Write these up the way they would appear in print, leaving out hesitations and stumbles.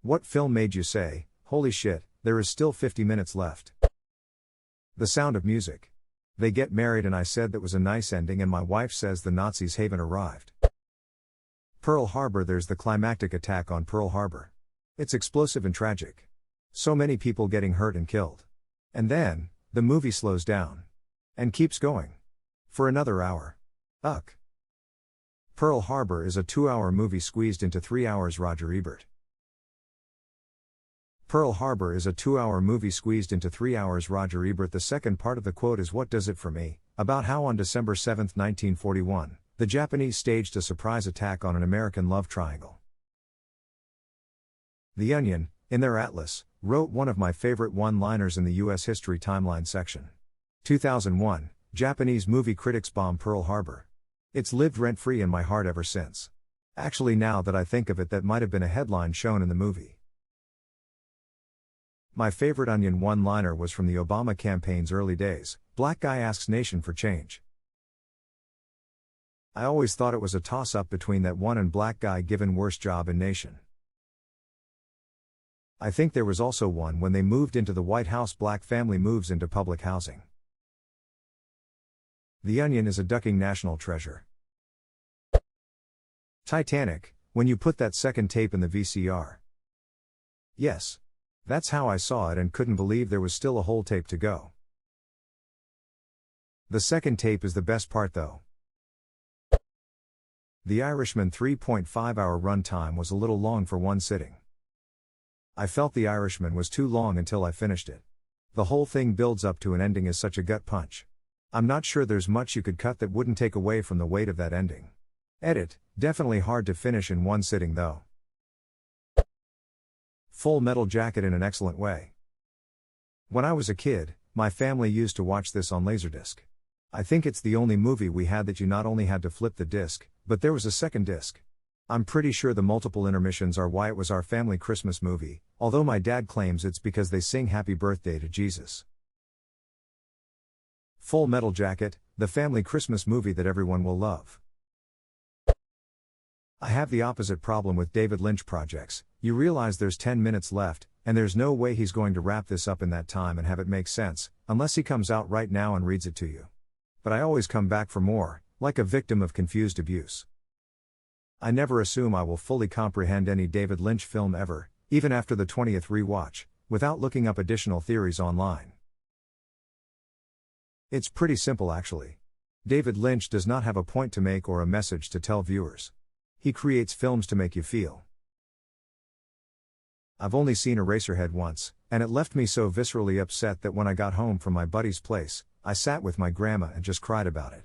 What film made you say, holy shit, there is still 50 minutes left? The Sound of Music. They get married and I said that was a nice ending and my wife says the Nazis haven't arrived. Pearl Harbor. There's the climactic attack on Pearl Harbor. It's explosive and tragic. So many people getting hurt and killed. And then, the movie slows down. And keeps going. For another hour. Ugh. Pearl Harbor is a 2-hour movie squeezed into 3 hours. Roger Ebert. Pearl Harbor is a 2-hour movie squeezed into 3 hours. Roger Ebert. The second part of the quote is what does it for me, about how on December 7, 1941, the Japanese staged a surprise attack on an American love triangle. The Onion, in their atlas, wrote one of my favorite one-liners in the U.S. History Timeline section. 2001, Japanese movie critics bomb Pearl Harbor. It's lived rent-free in my heart ever since. Actually, now that I think of it, that might have been a headline shown in the movie. My favorite Onion one-liner was from the Obama campaign's early days. Black guy asks nation for change. I always thought it was a toss-up between that one and black guy given worst job in nation. I think there was also one when they moved into the White House. Black family moves into public housing. The Onion is a ducking national treasure. Titanic, when you put that second tape in the VCR. Yes. That's how I saw it and couldn't believe there was still a whole tape to go. The second tape is the best part though. The Irishman 3.5-hour runtime was a little long for one sitting. I felt The Irishman was too long until I finished it. The whole thing builds up to an ending as such a gut punch. I'm not sure there's much you could cut that wouldn't take away from the weight of that ending. Edit, definitely hard to finish in one sitting though. Full Metal Jacket in an excellent way. When I was a kid, my family used to watch this on Laserdisc. I think it's the only movie we had that you not only had to flip the disc, but there was a second disc. I'm pretty sure the multiple intermissions are why it was our family Christmas movie, although my dad claims it's because they sing Happy Birthday to Jesus. Full Metal Jacket, the family Christmas movie that everyone will love. I have the opposite problem with David Lynch projects. You realize there's 10 minutes left, and there's no way he's going to wrap this up in that time and have it make sense, unless he comes out right now and reads it to you. But I always come back for more, like a victim of confused abuse. I never assume I will fully comprehend any David Lynch film ever, even after the 20th rewatch, without looking up additional theories online. It's pretty simple actually. David Lynch does not have a point to make or a message to tell viewers. He creates films to make you feel. I've only seen Eraserhead once, and it left me so viscerally upset that when I got home from my buddy's place, I sat with my grandma and just cried about it.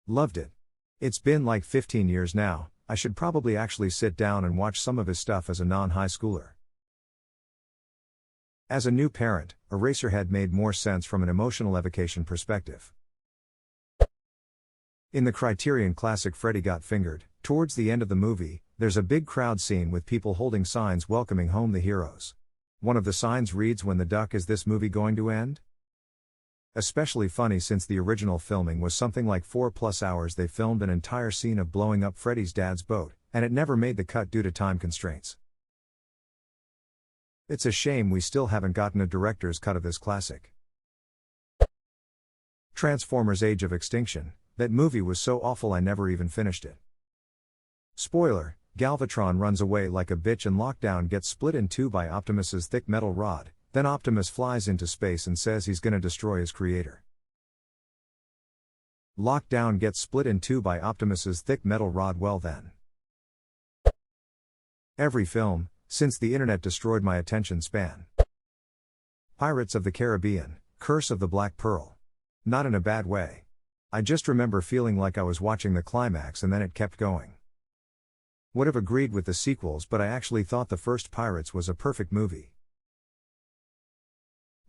Loved it. It's been like 15 years now. I should probably actually sit down and watch some of his stuff as a non-high schooler. As a new parent, Eraserhead made more sense from an emotional evocation perspective. In the Criterion classic Freddy Got Fingered, towards the end of the movie, there's a big crowd scene with people holding signs welcoming home the heroes. One of the signs reads, "When the duck is this movie going to end?" Especially funny since the original filming was something like 4+ hours. They filmed an entire scene of blowing up Freddy's dad's boat, and it never made the cut due to time constraints. It's a shame we still haven't gotten a director's cut of this classic. Transformers: Age of Extinction. That movie was so awful I never even finished it. Spoiler, Galvatron runs away like a bitch and Lockdown gets split in two by Optimus's thick metal rod, then Optimus flies into space and says he's gonna destroy his creator. Lockdown gets split in two by Optimus's thick metal rod. Well then. Every film, since the internet destroyed my attention span. Pirates of the Caribbean, Curse of the Black Pearl. Not in a bad way. I just remember feeling like I was watching the climax and then it kept going. Would have agreed with the sequels, but I actually thought the first Pirates was a perfect movie.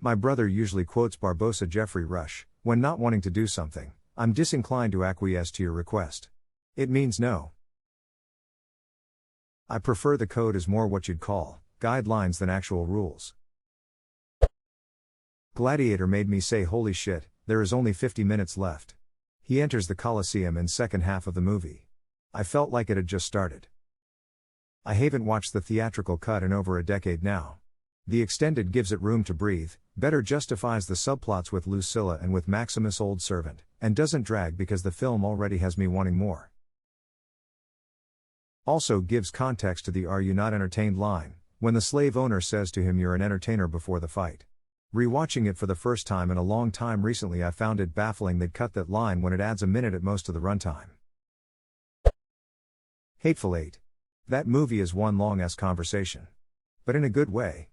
My brother usually quotes Barbossa Jeffrey Rush, "When not wanting to do something, I'm disinclined to acquiesce to your request. It means no." I prefer the code as more what you'd call guidelines than actual rules. Gladiator made me say holy shit, there is only 50 minutes left. He enters the Colosseum in second half of the movie. I felt like it had just started. I haven't watched the theatrical cut in over a decade now. The extended gives it room to breathe, better justifies the subplots with Lucilla and with Maximus' old servant, and doesn't drag because the film already has me wanting more. Also gives context to the "Are you not entertained" line, when the slave owner says to him, "You're an entertainer," before the fight. Rewatching it for the first time in a long time recently, I found it baffling they'd cut that line when it adds a minute at most to the runtime. Hateful Eight. That movie is one long-ass conversation. But in a good way.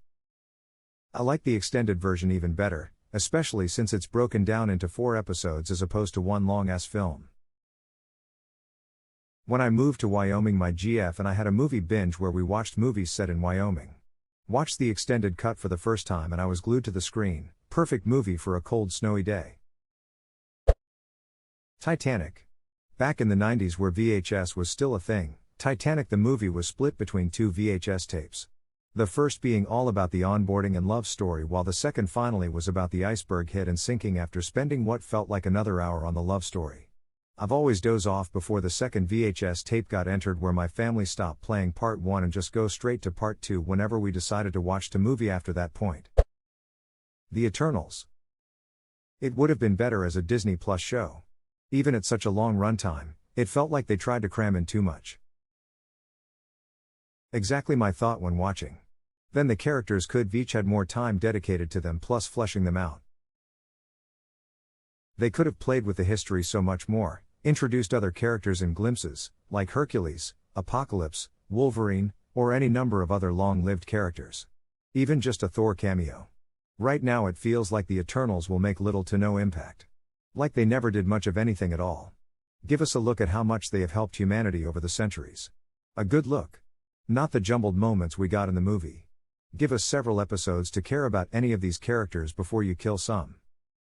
I like the extended version even better, especially since it's broken down into 4 episodes as opposed to one long-ass film. When I moved to Wyoming, my GF and I had a movie binge where we watched movies set in Wyoming. Watched the extended cut for the first time and I was glued to the screen. Perfect movie for a cold, snowy day. Titanic. Back in the 90s where VHS was still a thing, Titanic the movie was split between 2 VHS tapes. The first being all about the onboarding and love story, while the second finally was about the iceberg hit and sinking after spending what felt like another hour on the love story. I've always dozed off before the second VHS tape got entered, where my family stopped playing part 1 and just go straight to part 2 whenever we decided to watch the movie after that point. The Eternals. It would have been better as a Disney Plus show. Even at such a long runtime, it felt like they tried to cram in too much. Exactly my thought when watching. Then the characters could have each had more time dedicated to them, plus fleshing them out. They could have played with the history so much more, introduced other characters in glimpses, like Hercules, Apocalypse, Wolverine, or any number of other long-lived characters. Even just a Thor cameo. Right now it feels like the Eternals will make little to no impact. Like they never did much of anything at all. Give us a look at how much they have helped humanity over the centuries. A good look. Not the jumbled moments we got in the movie. Give us several episodes to care about any of these characters before you kill some.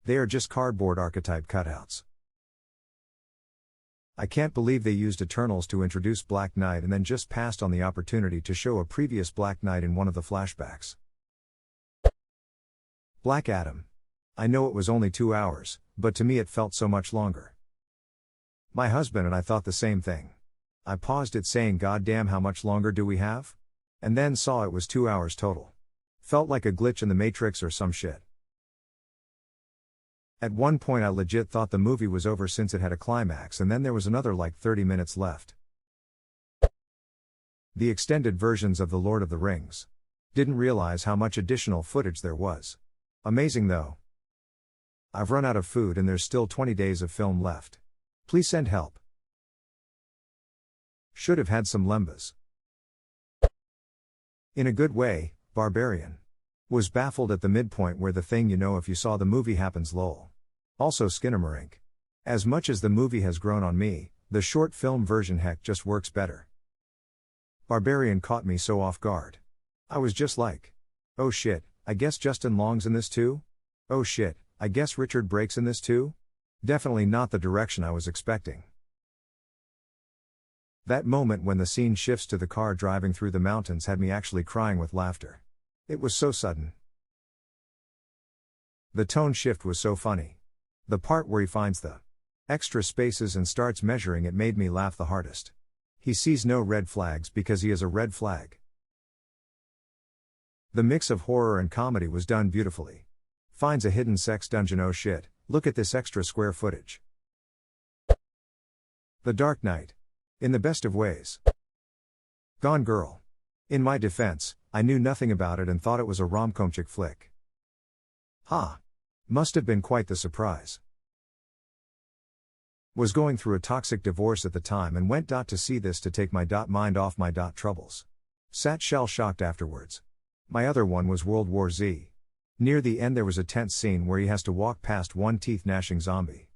They are just cardboard archetype cutouts. I can't believe they used Eternals to introduce Black Knight and then just passed on the opportunity to show a previous Black Knight in one of the flashbacks. Black Adam. I know it was only 2 hours, but to me it felt so much longer. My husband and I thought the same thing. I paused it saying, "God damn, how much longer do we have?" And then saw it was 2 hours total. Felt like a glitch in the Matrix or some shit. At one point I legit thought the movie was over since it had a climax, and then there was another like 30 minutes left. The extended versions of The Lord of the Rings. Didn't realize how much additional footage there was. Amazing though. I've run out of food and there's still 20 days of film left. Please send help. Should have had some lembas. In a good way, Barbarian. Was baffled at the midpoint where the thing you know if you saw the movie happens, lol. Also Skinamarink. As much as the movie has grown on me, the short film version heck just works better. Barbarian caught me so off guard. I was just like, oh shit, I guess Justin Long's in this too? Oh shit, I guess Richard Brake's in this too? Definitely not the direction I was expecting. That moment when the scene shifts to the car driving through the mountains had me actually crying with laughter. It was so sudden. The tone shift was so funny. The part where he finds the extra spaces and starts measuring it made me laugh the hardest. He sees no red flags because he is a red flag. The mix of horror and comedy was done beautifully. Finds a hidden sex dungeon, oh shit, look at this extra square footage. The Dark Knight. In the best of ways. Gone Girl. In my defense, I knew nothing about it and thought it was a rom-com chick flick. Ha! Must have been quite the surprise. Was going through a toxic divorce at the time and went to see this to take my mind off my troubles. Sat shell-shocked afterwards. My other one was World War Z. Near the end there was a tense scene where he has to walk past one teeth-gnashing zombie.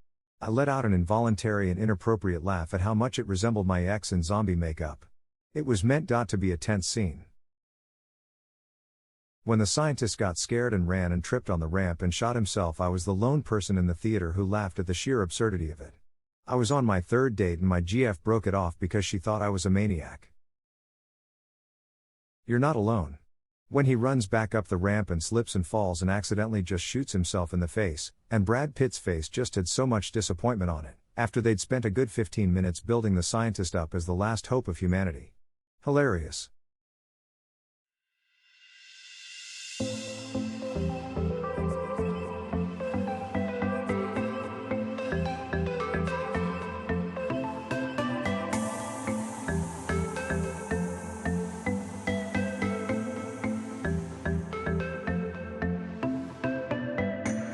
I let out an involuntary and inappropriate laugh at how much it resembled my ex in zombie makeup. It was meant to be a tense scene. When the scientist got scared and ran and tripped on the ramp and shot himself, I was the lone person in the theater who laughed at the sheer absurdity of it. I was on my third date and my GF broke it off because she thought I was a maniac. You're not alone. When he runs back up the ramp and slips and falls and accidentally just shoots himself in the face, and Brad Pitt's face just had so much disappointment on it, after they'd spent a good 15 minutes building the scientist up as the last hope of humanity. Hilarious.